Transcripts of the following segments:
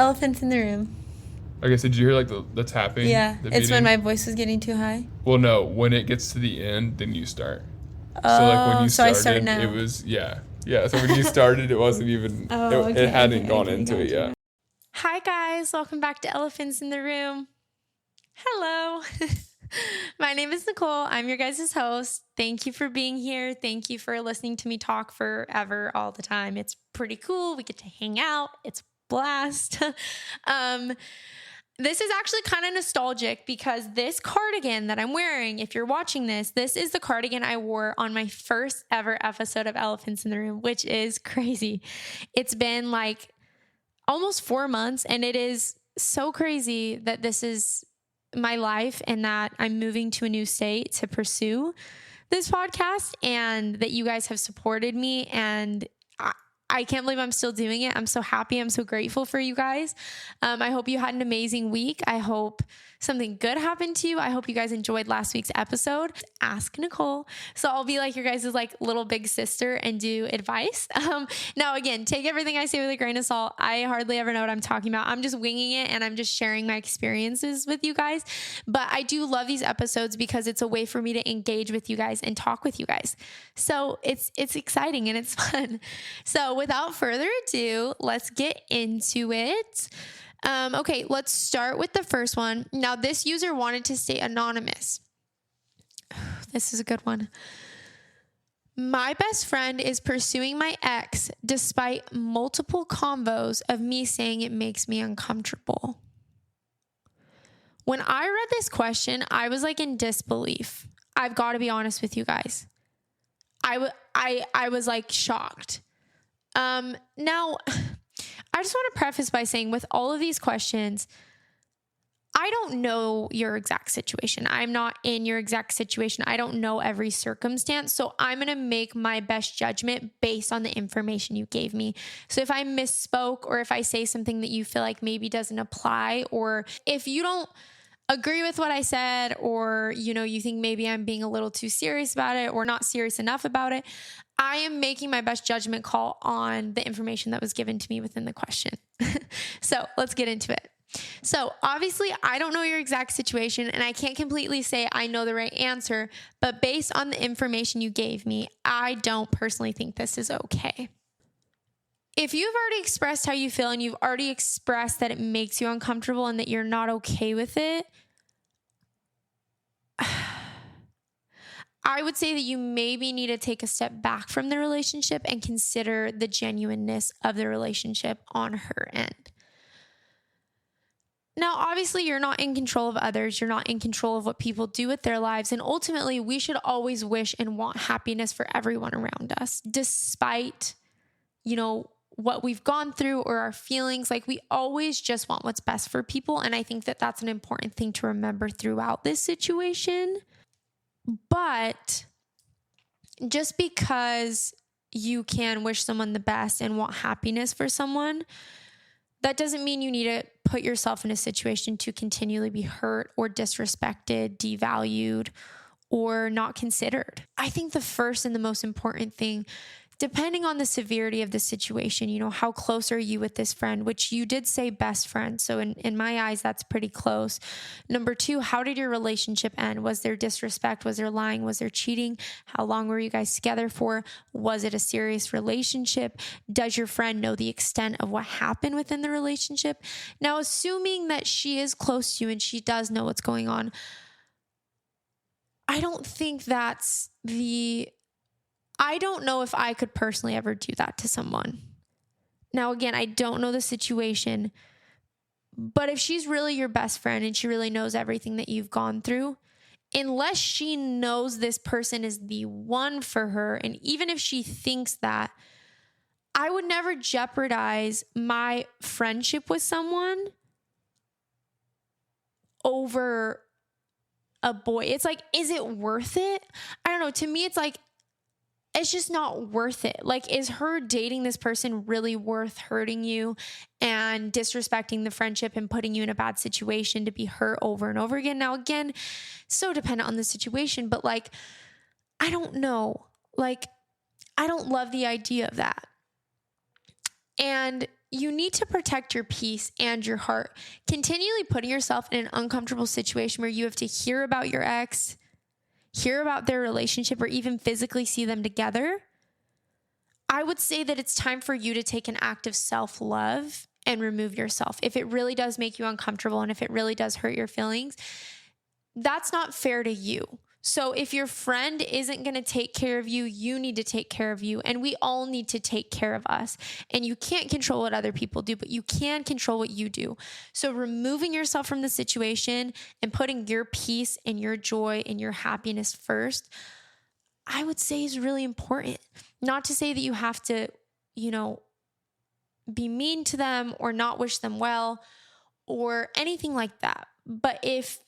Elephants in the room. Okay, so did you hear like the tapping? Yeah, the it's beating? when my voice was getting too high. Well, no, when it gets to the end, then you start. Oh, So like when you so I started, start now. it was yeah. So when you started, it wasn't even. It hadn't gone into it yet. Hi guys, welcome back to Elephants in the Room. Hello. My name is Nicole. I'm your guys' host. Thank you for being here. Thank you for listening to me talk forever, all the time. It's pretty cool. We get to hang out. It's a blast. This is actually kind of nostalgic because this cardigan that I'm wearing, if you're watching this is the cardigan I wore on my first ever episode of Elephants in the Room, which is crazy. It's been like almost 4 months, and it is so crazy that this is my life and that I'm moving to a new state to pursue this podcast and that you guys have supported me, and I can't believe I'm still doing it. I'm so happy. I'm so grateful for you guys. I hope you had an amazing week. I hope something good happened to you. I hope you guys enjoyed last week's episode. Ask Nicole. So I'll be like your guys' like little big sister and do advice. Now again, take everything I say with a grain of salt. I hardly ever know what I'm talking about. I'm just winging it and I'm just sharing my experiences with you guys. But I do love these episodes because it's a way for me to engage with you guys and talk with you guys. So it's exciting and it's fun. So without further ado, let's get into it. Okay, let's start with the first one. Now, this user wanted to stay anonymous. This is a good one. My best friend is pursuing my ex despite multiple convos of me saying it makes me uncomfortable. When I read this question, I was like in disbelief. I've got to be honest with you guys. I was like shocked. Now, I just want to preface by saying with all of these questions, I don't know your exact situation. I'm not in your exact situation. I don't know every circumstance. So I'm going to make my best judgment based on the information you gave me. So if I misspoke or if I say something that you feel like maybe doesn't apply, or if you don't agree with what I said, or, you think maybe I'm being a little too serious about it or not serious enough about it, I am making my best judgment call on the information that was given to me within the question. So let's get into it. So obviously I don't know your exact situation and I can't completely say I know the right answer, but based on the information you gave me, I don't personally think this is okay. If you've already expressed how you feel and you've already expressed that it makes you uncomfortable and that you're not okay with it, I would say that you maybe need to take a step back from the relationship and consider the genuineness of the relationship on her end. Now, obviously, you're not in control of others. You're not in control of what people do with their lives. And ultimately, we should always wish and want happiness for everyone around us, despite, what we've gone through or our feelings. Like, we always just want what's best for people. And I think that that's an important thing to remember throughout this situation. But just because you can wish someone the best and want happiness for someone, that doesn't mean you need to put yourself in a situation to continually be hurt or disrespected, devalued, or not considered. I think the first and the most important thing, depending on the severity of the situation, how close are you with this friend, which you did say best friend. So in my eyes, that's pretty close. Number 2, how did your relationship end? Was there disrespect? Was there lying? Was there cheating? How long were you guys together for? Was it a serious relationship? Does your friend know the extent of what happened within the relationship? Now, assuming that she is close to you and she does know what's going on, I don't know if I could personally ever do that to someone. Now, again, I don't know the situation, but if she's really your best friend and she really knows everything that you've gone through, unless she knows this person is the one for her, and even if she thinks that, I would never jeopardize my friendship with someone over a boy. It's like, is it worth it? I don't know. To me, it's like, it's just not worth it. Like, is her dating this person really worth hurting you and disrespecting the friendship and putting you in a bad situation to be hurt over and over again? Now, again, so dependent on the situation, but like, I don't know. Like, I don't love the idea of that. And you need to protect your peace and your heart. Continually putting yourself in an uncomfortable situation where you have to hear about your ex, hear about their relationship, or even physically see them together, I would say that it's time for you to take an act of self-love and remove yourself. If it really does make you uncomfortable and if it really does hurt your feelings, that's not fair to you. So if your friend isn't going to take care of you, you need to take care of you. And we all need to take care of us. And you can't control what other people do, but you can control what you do. So removing yourself from the situation and putting your peace and your joy and your happiness first, I would say is really important. Not to say that you have to, be mean to them or not wish them well or anything like that. But if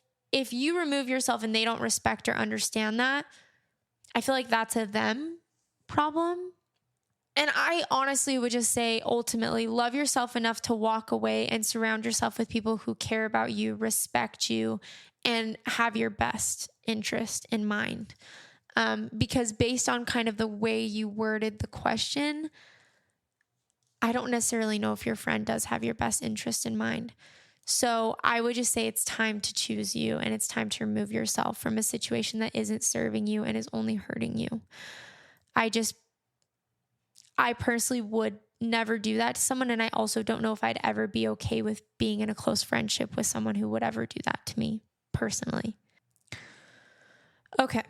you remove yourself and they don't respect or understand that, I feel like that's a them problem. And I honestly would just say, ultimately, love yourself enough to walk away and surround yourself with people who care about you, respect you, and have your best interest in mind. Because based on kind of the way you worded the question, I don't necessarily know if your friend does have your best interest in mind. So I would just say it's time to choose you, and it's time to remove yourself from a situation that isn't serving you and is only hurting you. I personally would never do that to someone. And I also don't know if I'd ever be okay with being in a close friendship with someone who would ever do that to me personally. Okay.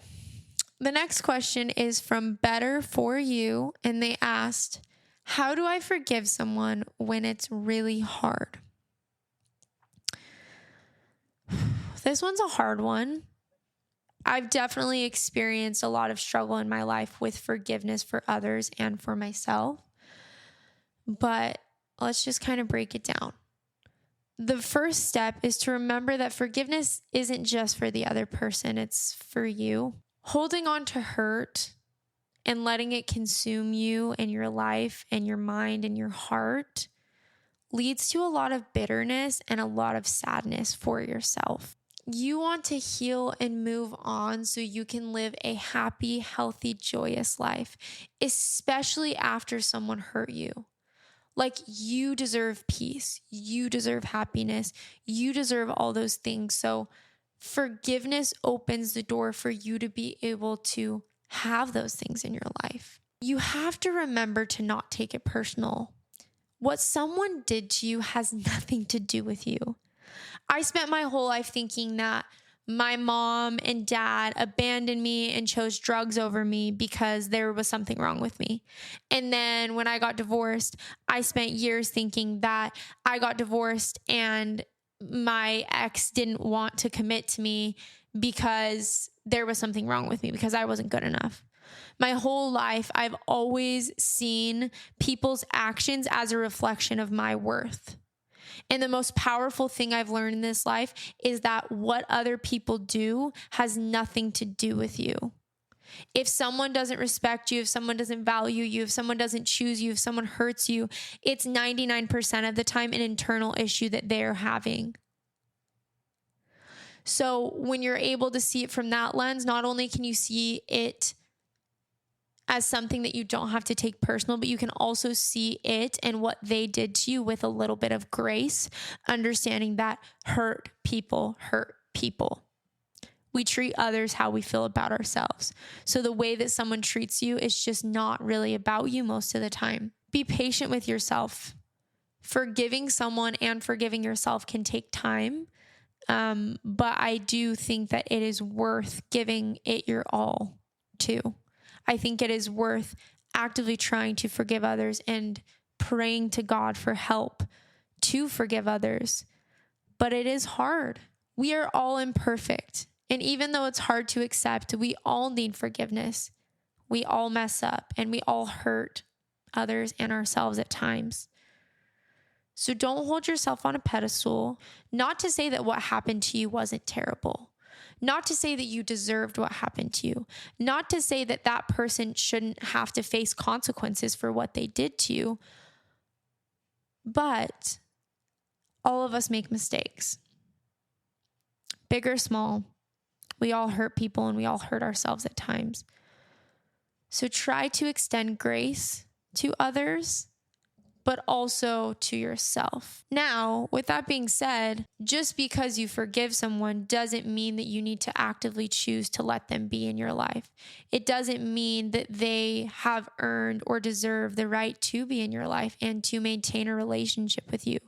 The next question is from Better For You. And they asked, how do I forgive someone when it's really hard? This one's a hard one. I've definitely experienced a lot of struggle in my life with forgiveness for others and for myself. But let's just kind of break it down. The first step is to remember that forgiveness isn't just for the other person, it's for you. Holding on to hurt and letting it consume you and your life and your mind and your heart leads to a lot of bitterness and a lot of sadness for yourself. You want to heal and move on so you can live a happy, healthy, joyous life, especially after someone hurt you. Like, you deserve peace. You deserve happiness. You deserve all those things. So forgiveness opens the door for you to be able to have those things in your life. You have to remember to not take it personal. What someone did to you has nothing to do with you. I spent my whole life thinking that my mom and dad abandoned me and chose drugs over me because there was something wrong with me. And then when I got divorced, I spent years thinking that I got divorced and my ex didn't want to commit to me because there was something wrong with me, because I wasn't good enough. My whole life, I've always seen people's actions as a reflection of my worth. And the most powerful thing I've learned in this life is that what other people do has nothing to do with you. If someone doesn't respect you, if someone doesn't value you, if someone doesn't choose you, if someone hurts you, it's 99% of the time an internal issue that they're having. So when you're able to see it from that lens, not only can you see it as something that you don't have to take personal, but you can also see it and what they did to you with a little bit of grace, understanding that hurt people hurt people. We treat others how we feel about ourselves. So the way that someone treats you is just not really about you most of the time. Be patient with yourself. Forgiving someone and forgiving yourself can take time, but I do think that it is worth giving it your all too. I think it is worth actively trying to forgive others and praying to God for help to forgive others. But it is hard. We are all imperfect. And even though it's hard to accept, we all need forgiveness. We all mess up and we all hurt others and ourselves at times. So don't hold yourself on a pedestal. Not to say that what happened to you wasn't terrible. Not to say that you deserved what happened to you. Not to say that that person shouldn't have to face consequences for what they did to you. But all of us make mistakes. Big or small. We all hurt people and we all hurt ourselves at times. So try to extend grace to others, but also to yourself. Now, with that being said, just because you forgive someone doesn't mean that you need to actively choose to let them be in your life. It doesn't mean that they have earned or deserve the right to be in your life and to maintain a relationship with you.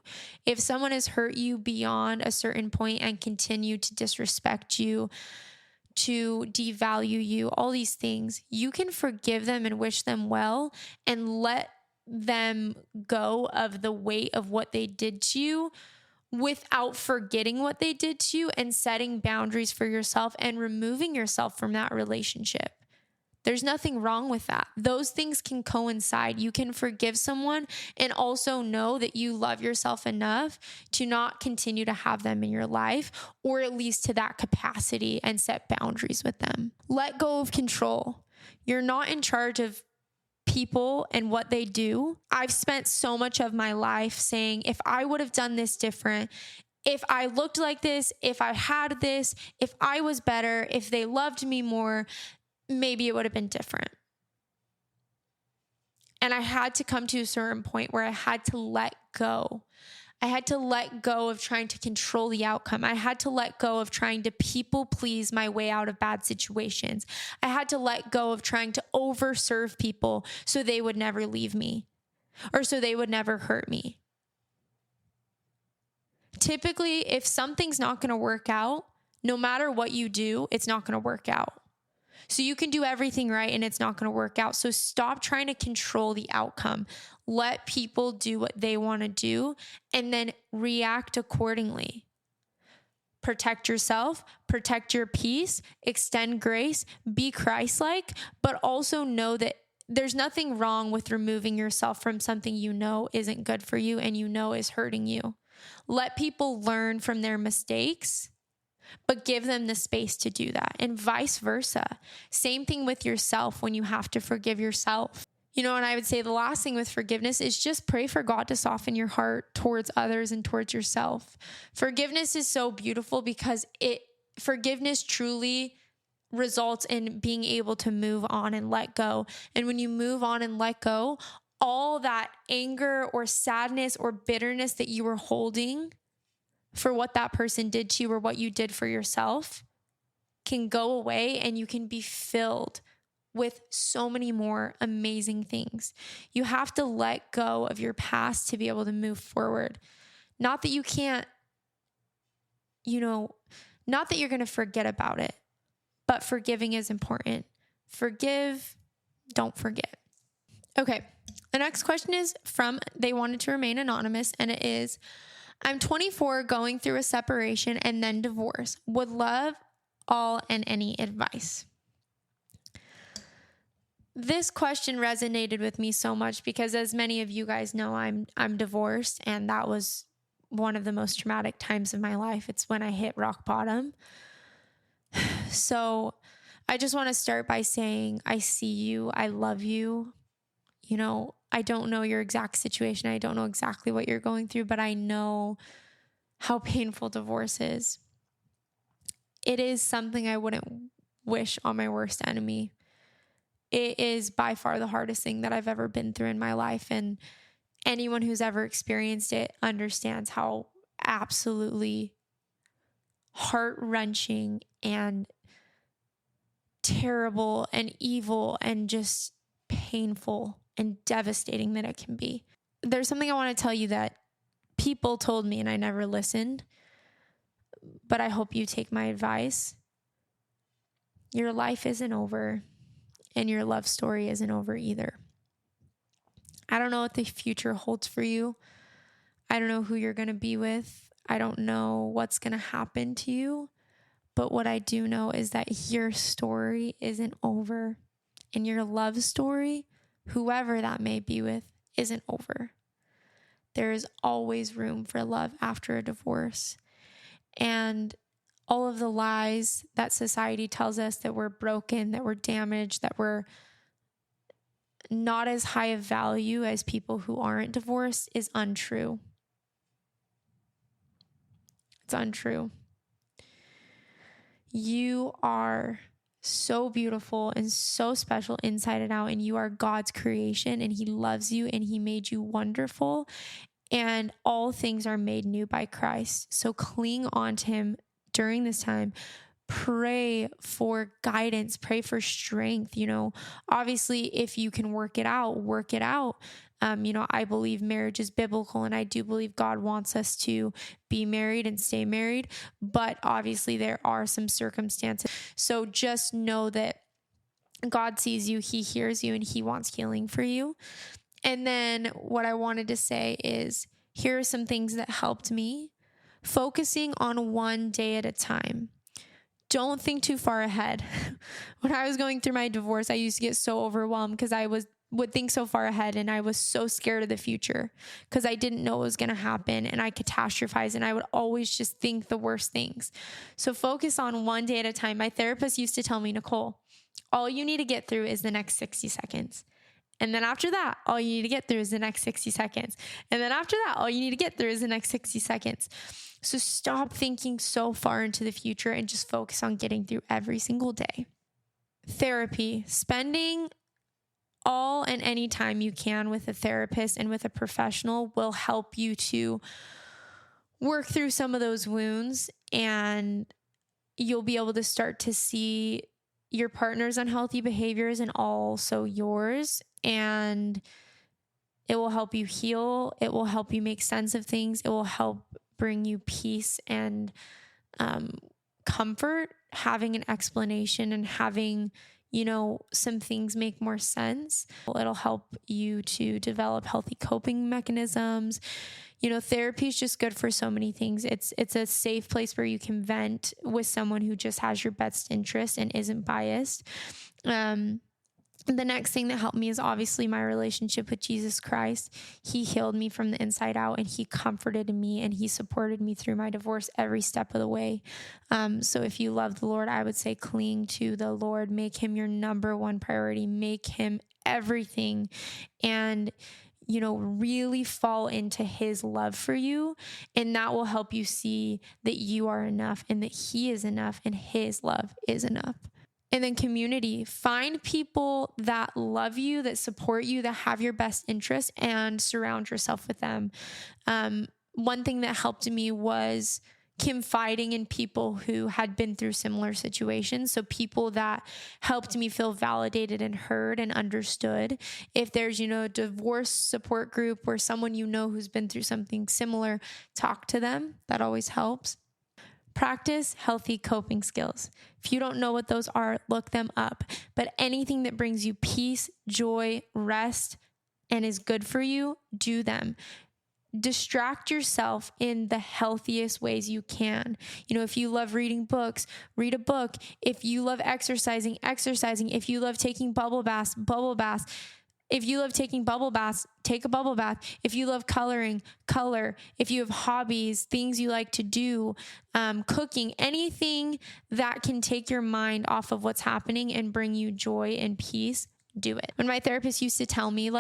If someone has hurt you beyond a certain point and continue to disrespect you, to devalue you, all these things, you can forgive them and wish them well and let them go of the weight of what they did to you without forgetting what they did to you and setting boundaries for yourself and removing yourself from that relationship. There's nothing wrong with that. Those things can coincide. You can forgive someone and also know that you love yourself enough to not continue to have them in your life, or at least to that capacity, and set boundaries with them. Let go of control. You're not in charge of people and what they do. I've spent so much of my life saying, if I would have done this different, if I looked like this, if I had this, if I was better, if they loved me more, maybe it would have been different. And I had to come to a certain point where I had to let go. I had to let go of trying to control the outcome. I had to let go of trying to people please my way out of bad situations. I had to let go of trying to overserve people so they would never leave me or so they would never hurt me. Typically, if something's not going to work out, no matter what you do, it's not going to work out. So you can do everything right and it's not going to work out. So stop trying to control the outcome. Let people do what they want to do and then react accordingly. Protect yourself, protect your peace, extend grace, be Christ-like, but also know that there's nothing wrong with removing yourself from something you know isn't good for you and you know is hurting you. Let people learn from their mistakes, but give them the space to do that, and vice versa. Same thing with yourself when you have to forgive yourself. And I would say the last thing with forgiveness is just pray for God to soften your heart towards others and towards yourself. Forgiveness is so beautiful because forgiveness truly results in being able to move on and let go. And when you move on and let go, all that anger or sadness or bitterness that you were holding for what that person did to you or what you did for yourself can go away, and you can be filled with so many more amazing things. You have to let go of your past to be able to move forward. Not that you can't, not that you're going to forget about it, but forgiving is important. Forgive, don't forget. Okay, the next question is they wanted to remain anonymous, and it is, I'm 24, going through a separation and then divorce. Would love all and any advice. This question resonated with me so much because, as many of you guys know, I'm divorced, and that was one of the most traumatic times of my life. It's when I hit rock bottom. So I just want to start by saying I see you. I love you. I don't know your exact situation. I don't know exactly what you're going through, but I know how painful divorce is. It is something I wouldn't wish on my worst enemy. It is by far the hardest thing that I've ever been through in my life. And anyone who's ever experienced it understands how absolutely heart-wrenching and terrible and evil and just painful and devastating that it can be. There's something I want to tell you that people told me and I never listened, but I hope you take my advice. Your life isn't over, and your love story isn't over either. I don't know what the future holds for you. I don't know who you're going to be with. I don't know what's going to happen to you. But what I do know is that your story isn't over, and your love story, whoever that may be with, isn't over. There is always room for love after a divorce. And all of the lies that society tells us, that we're broken, that we're damaged, that we're not as high of value as people who aren't divorced, is untrue. It's untrue. You are so beautiful and so special inside and out. And you are God's creation, and he loves you, and he made you wonderful. And all things are made new by Christ. So cling on to him during this time. Pray for guidance, pray for strength. Obviously, if you can work it out, work it out. I believe marriage is biblical, and I do believe God wants us to be married and stay married. But obviously, there are some circumstances. So just know that God sees you, he hears you, and he wants healing for you. And then what I wanted to say is, here are some things that helped me. Focusing on one day at a time. Don't think too far ahead. When I was going through my divorce, I used to get so overwhelmed because I would think so far ahead, and I was so scared of the future because I didn't know what was going to happen, and I catastrophized, and I would always just think the worst things. So focus on one day at a time. My therapist used to tell me, Nicole, all you need to get through is the next 60 seconds. And then after that, all you need to get through is the next 60 seconds. And then after that, all you need to get through is the next 60 seconds. So stop thinking so far into the future and just focus on getting through every single day. Therapy, spending all and any time you can with a therapist and with a professional will help you to work through some of those wounds, and you'll be able to start to see your partner's unhealthy behaviors and also yours, and it will help you heal. It will help you make sense of things. It will help bring you peace and comfort, having an explanation and having, some things make more sense. It'll help you to develop healthy coping mechanisms. Therapy is just good for so many things. It's a safe place where you can vent with someone who just has your best interest and isn't biased. The next thing that helped me is obviously my relationship with Jesus Christ. He healed me from the inside out, and he comforted me, and he supported me through my divorce every step of the way. So if you love the Lord, I would say cling to the Lord. Make him your number one priority. Make him everything. And really fall into his love for you. And that will help you see that you are enough, and that he is enough, and his love is enough. And then community, find people that love you, that support you, that have your best interest, and surround yourself with them. One thing that helped me was confiding in people who had been through similar situations. So people that helped me feel validated and heard and understood. If there's, a divorce support group or someone who's been through something similar, talk to them. That always helps. Practice healthy coping skills. If you don't know what those are, look them up. But anything that brings you peace, joy, rest, and is good for you, do them. Distract yourself in the healthiest ways you can. If you love reading books, read a book. If you love exercising. If you love taking bubble baths. If you love taking bubble baths, take a bubble bath. If you love coloring, color. If you have hobbies, things you like to do, cooking, anything that can take your mind off of what's happening and bring you joy and peace, do it. When my therapist used to tell me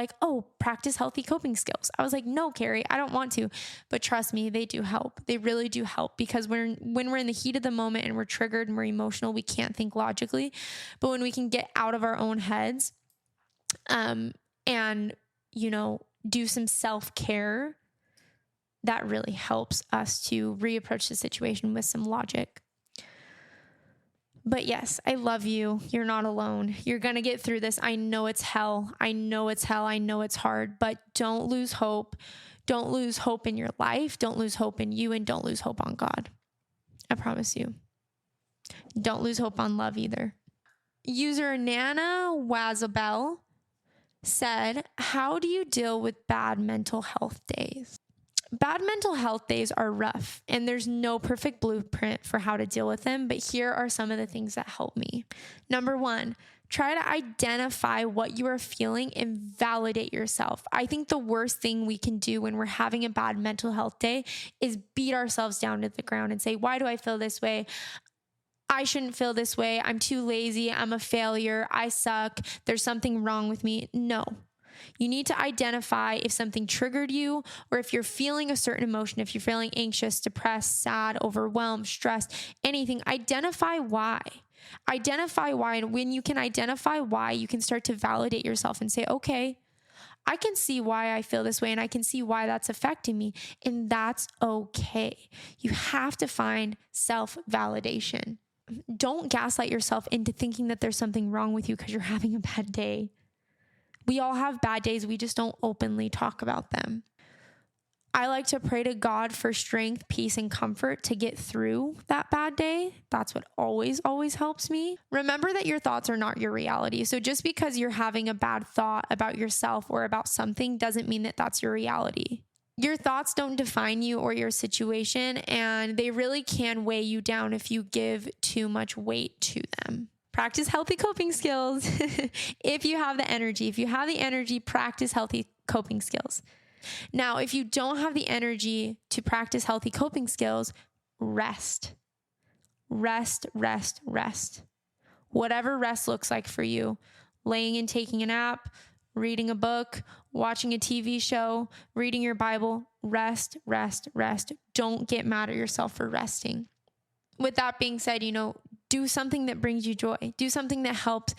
practice healthy coping skills, I was like, no, Carrie, I don't want to. But trust me, they do help. They really do help, because when we're in the heat of the moment and we're triggered and we're emotional, we can't think logically. But when we can get out of our own heads, and, do some self-care, that really helps us to reapproach the situation with some logic. But yes, I love you. You're not alone. You're going to get through this. I know it's hell. I know it's hard, but don't lose hope. Don't lose hope in your life. Don't lose hope in you, and don't lose hope on God. I promise you. Don't lose hope on love either. User Nana Wazabel said, how do you deal with bad mental health days? Bad mental health days are rough, and there's no perfect blueprint for how to deal with them, but here are some of the things that help me. Number one, try to identify what you are feeling and validate yourself. I think the worst thing we can do when we're having a bad mental health day is beat ourselves down to the ground and say, why do I feel this way? I shouldn't feel this way. I'm too lazy. I'm a failure. I suck. There's something wrong with me. No. You need to identify if something triggered you, or if you're feeling a certain emotion, if you're feeling anxious, depressed, sad, overwhelmed, stressed, anything, identify why. Identify why. And when you can identify why, you can start to validate yourself and say, okay, I can see why I feel this way and I can see why that's affecting me. And that's okay. You have to find self-validation. Don't gaslight yourself into thinking that there's something wrong with you because you're having a bad day. We all have bad days. We just don't openly talk about them. I like to pray to God for strength, peace, and comfort to get through that bad day. That's what always helps me. Remember that your thoughts are not your reality. So just because you're having a bad thought about yourself or about something doesn't mean that that's your reality. Your thoughts don't define you or your situation, and they really can weigh you down if you give too much weight to them. Practice healthy coping skills. If you have the energy, practice healthy coping skills. Now, if you don't have the energy to practice healthy coping skills, rest. Rest. Whatever rest looks like for you. Laying and taking a nap, reading a book, watching a TV show, reading your Bible. Rest. Don't get mad at yourself for resting. With that being said, do something that brings you joy. Do something that helps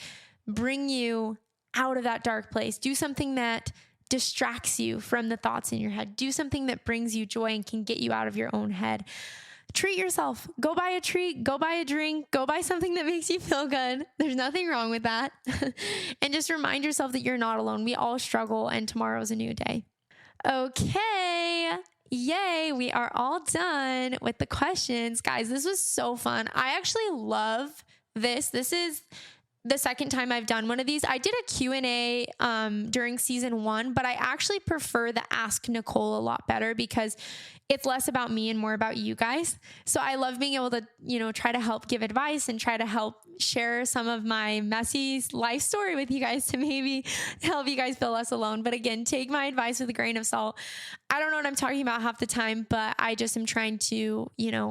bring you out of that dark place. Do something that distracts you from the thoughts in your head. Do something that brings you joy and can get you out of your own head. Treat yourself. Go buy a treat, go buy a drink, go buy something that makes you feel good. There's nothing wrong with that. And just remind yourself that you're not alone. We all struggle and tomorrow's a new day. Okay. Yay. We are all done with the questions. Guys, this was so fun. I actually love this. This is the second time I've done one of these. I did a Q&A during season 1, but I actually prefer the Ask Nicole a lot better because it's less about me and more about you guys. So I love being able to, try to help give advice and try to help share some of my messy life story with you guys to maybe help you guys feel less alone. But again, take my advice with a grain of salt. I don't know what I'm talking about half the time, but I just am trying to,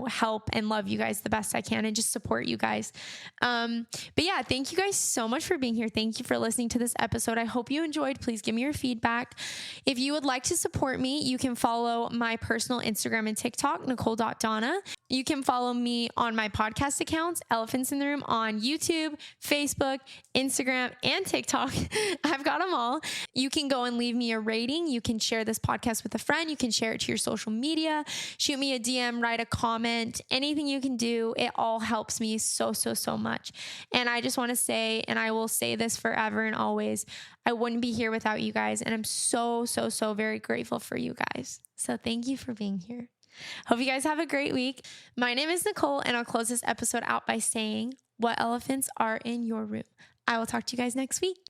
help and love you guys the best I can and just support you guys. But yeah, thank you guys so much for being here. Thank you for listening to this episode. I hope you enjoyed. Please give me your feedback. If you would like to support me, you can follow my personal Instagram and TikTok, Nicole.Donna. You can follow me on my podcast accounts, Elephants in the Room, on YouTube, Facebook, Instagram, and TikTok. I've got them all. You can go and leave me a rating. You can share this podcast with a friend. You can share it to your social media. Shoot me a DM, write a comment. Anything you can do, it all helps me so much. And I just want to say, and I will say this forever and always, I wouldn't be here without you guys. And I'm so very grateful for you guys. So thank you for being here. Hope you guys have a great week. My name is Nicole, and I'll close this episode out by saying, what elephants are in your room? I will talk to you guys next week.